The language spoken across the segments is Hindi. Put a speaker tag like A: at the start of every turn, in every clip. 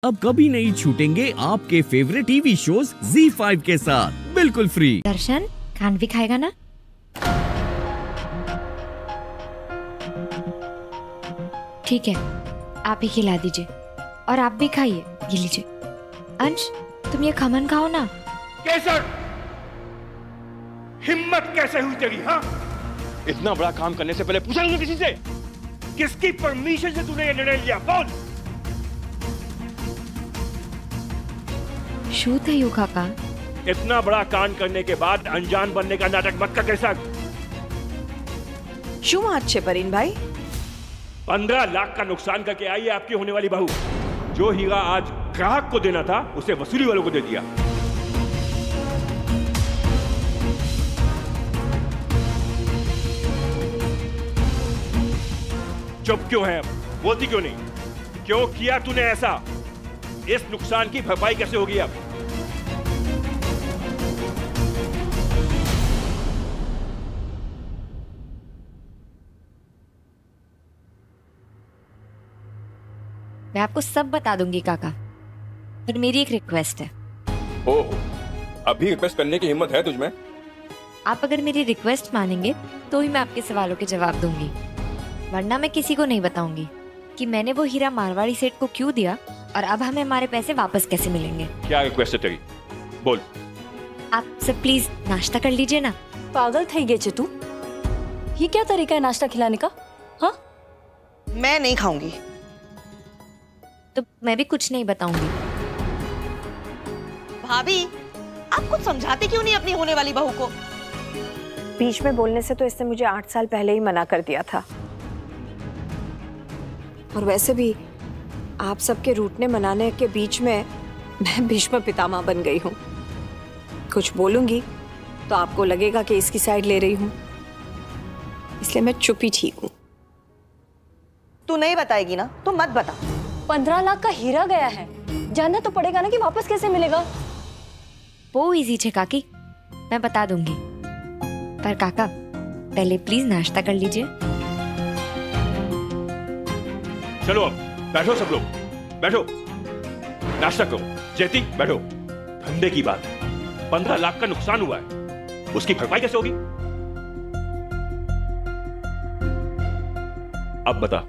A: अब कभी नहीं छूटेंगे आपके फेवरेट टीवी शोज ZEE5 के साथ बिल्कुल फ्री।
B: दर्शन खान भी खाएगा ना? ठीक है, आप ही खिला दीजिए और आप भी खाइए। ये लीजिए। अंश, तुम ये खमन खाओ ना।
C: केसर, हिम्मत कैसे हुई तेरी? हाँ, इतना बड़ा काम करने से पहले पूछा तुमने किसी से? किसकी परमिशन से तूने ये निर्णय लिया? बोल।
B: शू थे यू काका?
C: इतना बड़ा कांड करने के बाद अनजान बनने का नाटक मत कर कैसा?
D: शू अच्छे परीन भाई?
C: 15 लाख का नुकसान करके आई है आपकी होने वाली बहू। जो हीरा आज ग्राहक को देना था उसे वसूली वालों को दे दिया। चुप क्यों है? बोलती क्यों नहीं? क्यों किया तूने ऐसा? इस नुकसान की भरपाई कैसे होगी अब?
B: मैं आपको सब बता दूंगी काका, पर मेरी एक रिक्वेस्ट है।
C: ओह, अभी रिक्वेस्ट करने की हिम्मत है तुझमें?
B: आप अगर मेरी रिक्वेस्ट मानेंगे तो ही मैं आपके सवालों के जवाब दूंगी, वरना मैं किसी को नहीं बताऊंगी कि मैंने वो हीरा मारवाड़ी सेठ को क्यों दिया और अब हमें हमारे पैसे वापस कैसे मिलेंगे।
C: क्या रिक्वेस्ट है तेरी? बोल।
B: आप सब प्लीज नाश्ता कर लीजिए ना।
E: पागल थई गए छे तू? ये क्या तरीका है नाश्ता खिलाने का? हाँ,
D: मैं नहीं खाऊंगी।
B: तो मैं भी कुछ नहीं बताऊंगी।
D: भाभी, आप कुछ समझाते क्यों नहीं अपनी होने वाली बहू को?
F: बीच में बोलने से तो इसने मुझे 8 साल पहले ही मना कर दिया था। और वैसे भी आप सबके रूठने मनाने के बीच में मैं भीष्म पितामह बन गई हूँ। कुछ बोलूंगी तो आपको लगेगा कि इसकी साइड ले रही हूँ, इसलिए मैं चुप ही ठीक हूँ।
D: तू नहीं बताएगी ना तो मत बता।
E: 15 लाख का हीरा गया है, जानना तो पड़ेगा ना कि वापस कैसे मिलेगा।
B: वो इजी छे काकी, मैं बता दूंगी। पर काका पहले प्लीज नाश्ता कर लीजिए।
C: चलो अब बैठो सब लोग, बैठो नाश्ता करो। जयती बैठो। धंधे की बात है, 15 लाख का नुकसान हुआ है, उसकी भरपाई कैसे होगी? अब बता।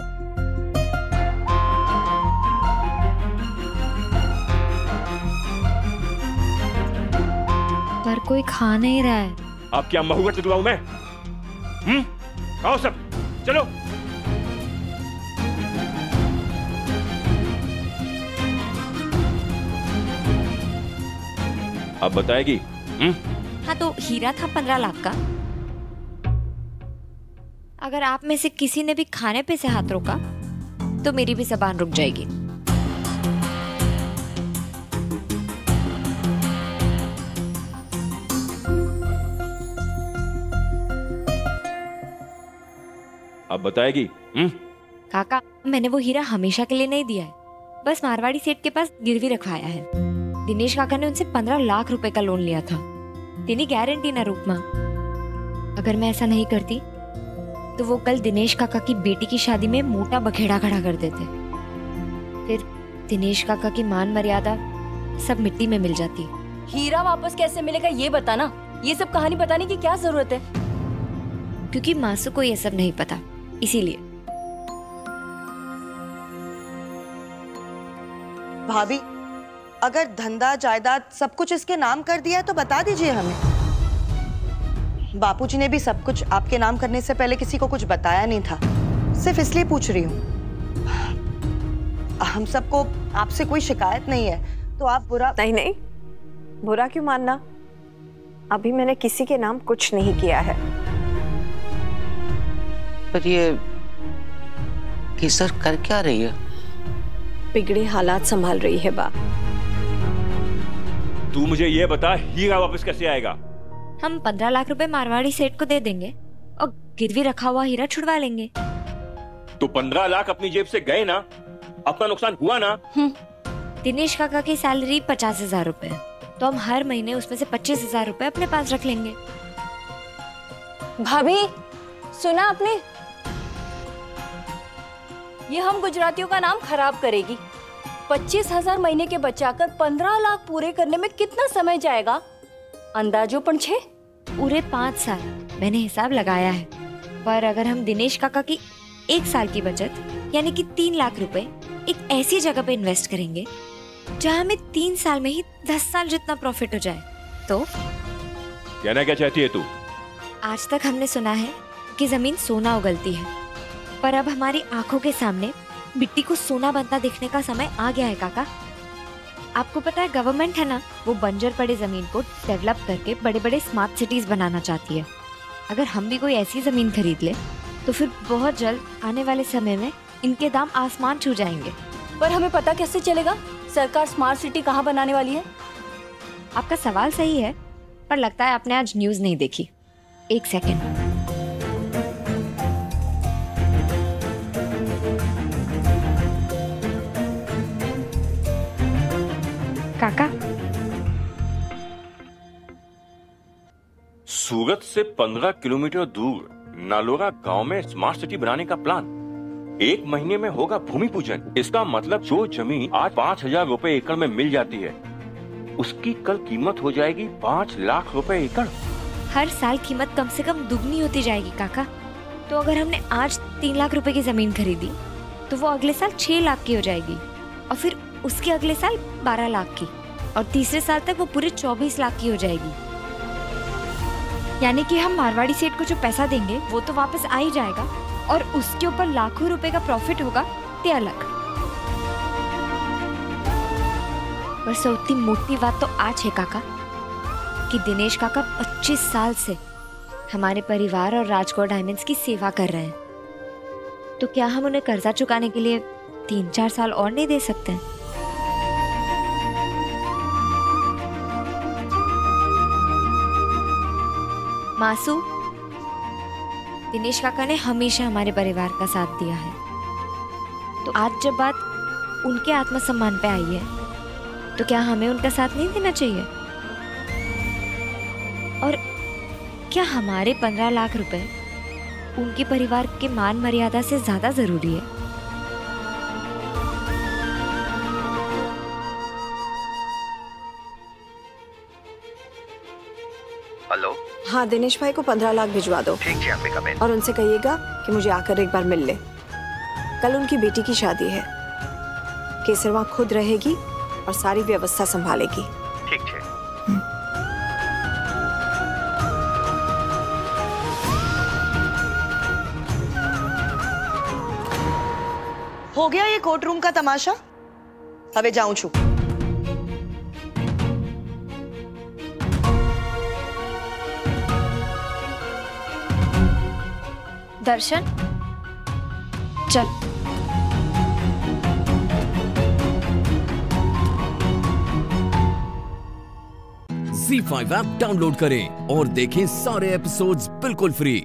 B: पर कोई खा नहीं रहा है।
C: अब क्या महुआ चुकलाऊं मैं? आओ सब, चलो। अब बताएगी?
B: हाँ, तो हीरा था 15 लाख का। अगर आप में से किसी ने भी खाने पे से हाथ रोका तो मेरी भी जबान रुक जाएगी।
C: अब बताएगी?
B: काका, मैंने वो हीरा हमेशा के लिए नहीं दिया है, बस मारवाड़ी सेठ के पास गिरवी रखवाया है। दिनेश काका ने उनसे 15 लाख रुपए का लोन लिया था, तेनी गारंटी ना रूप में। अगर मैं ऐसा नहीं करती तो वो कल दिनेश काका की बेटी की शादी में मोटा बखेड़ा खड़ा कर देते, फिर दिनेश काका की मान मर्यादा सब मिट्टी में मिल जाती।
E: हीरा वापस कैसे मिलेगा ये बताना, ये सब कहानी बताने की क्या जरूरत है?
B: क्योंकि मासू को ये सब नहीं पता, इसीलिए।
D: भाभी, अगर धंधा जायदाद सब कुछ इसके नाम कर दिया है तो बता दीजिए हमें। बापूजी ने भी सब कुछ आपके नाम करने से पहले किसी को कुछ बताया नहीं था, सिर्फ इसलिए पूछ रही हूँ। हम सबको आपसे कोई शिकायत नहीं है, तो आप बुरा
F: नहीं, बुरा क्यों मानना? अभी मैंने किसी के नाम कुछ नहीं किया है।
G: पर ये केसर कर क्या रही है?
F: बिगड़े हालात संभाल रही है बा।
C: तू मुझे ये बता, हीरा वापस कैसे आएगा?
B: हम 15 लाख रुपए मारवाड़ी सेठ को दे देंगे और गिरवी रखा हुआ हीरा छुड़वा लेंगे।
C: तो 15 लाख अपनी जेब से गए ना, अपना नुकसान हुआ ना?
B: दिनेश काका की सैलरी 50,000 रुपए, तो हम हर महीने उसमें से 25,000 रुपए अपने पास रख लेंगे।
E: भाभी सुना आपने? ये हम गुजरातियों का नाम खराब करेगी। 25,000 महीने के बचाकर 15 लाख पूरे करने में कितना समय जाएगा? अंदाजो पण छे
B: पूरे 5 साल मैंने हिसाब लगाया है। पर अगर हम दिनेश काका की 1 साल की बचत यानी कि 3 लाख रुपए एक ऐसी जगह पे इन्वेस्ट करेंगे जहाँ हमें 3 साल में ही 10 साल जितना प्रॉफिट हो जाए, तो
C: कहना क्या चाहती है तू?
B: आज तक हमने सुना है कि जमीन सोना उगलती है, पर अब हमारी आंखों के सामने मिट्टी को सोना बनता देखने का समय आ गया है काका। आपको पता है गवर्नमेंट है ना, वो बंजर पड़े जमीन को डेवलप करके बड़े बड़े स्मार्ट सिटीज बनाना चाहती है। अगर हम भी कोई ऐसी जमीन खरीद ले तो फिर बहुत जल्द आने वाले समय में इनके दाम आसमान छू जाएंगे।
E: पर हमें पता कैसे चलेगा सरकार स्मार्ट सिटी कहाँ बनाने वाली है?
B: आपका सवाल सही है, पर लगता है आपने आज न्यूज नहीं देखी। 1 सेकेंड। काका,
C: सूरत से 15 किलोमीटर दूर नालोरा गांव में स्मार्ट सिटी बनाने का प्लान। 1 महीने में होगा भूमि पूजन। इसका मतलब जो जमीन आज 5,000 रुपए एकड़ में मिल जाती है, उसकी कल कीमत हो जाएगी 5 लाख रुपए एकड़।
B: हर साल कीमत कम से कम दुगनी होती जाएगी काका। तो अगर हमने आज 3 लाख रुपए की जमीन खरीदी तो वो अगले साल 6 लाख की हो जाएगी, और फिर उसके अगले साल 12 लाख की, और तीसरे साल तक वो पूरे 24 लाख की हो जाएगी। यानी कि हम मारवाड़ी सेठ को जो पैसा देंगे वो तो वापस आ ही जाएगा, और उसके ऊपर लाखों रुपए का प्रॉफिट होगा, ते अलग। पर सौती मोटी बात तो आज है काका कि दिनेश काका 25 साल से हमारे परिवार और राजकोट डायमंड्स की सेवा कर रहे हैं। तो क्या हम उन्हें कर्जा चुकाने के लिए 3-4 साल और नहीं दे सकते हैं? मासू, दिनेश काका ने हमेशा हमारे परिवार का साथ दिया है, तो आज जब बात उनके आत्मसम्मान पे आई है तो क्या हमें उनका साथ नहीं देना चाहिए? और क्या हमारे 15 लाख रुपए उनके परिवार के मान मर्यादा से ज्यादा जरूरी है?
H: हेलो।
F: हाँ, दिनेश भाई को 15 लाख भिजवा दो।
H: ठीक है अंबिका बहन।
F: और उनसे कहिएगा कि मुझे आकर एक बार मिल ले। कल उनकी बेटी की शादी है, केसरवा खुद रहेगी और सारी व्यवस्था संभालेगी।
H: ठीक है।
D: हो गया ये कोर्ट रूम का तमाशा? हवे जाऊं छू।
B: दर्शन, चल।
A: ZEE5 ऐप डाउनलोड करें और देखें सारे एपिसोड्स बिल्कुल फ्री।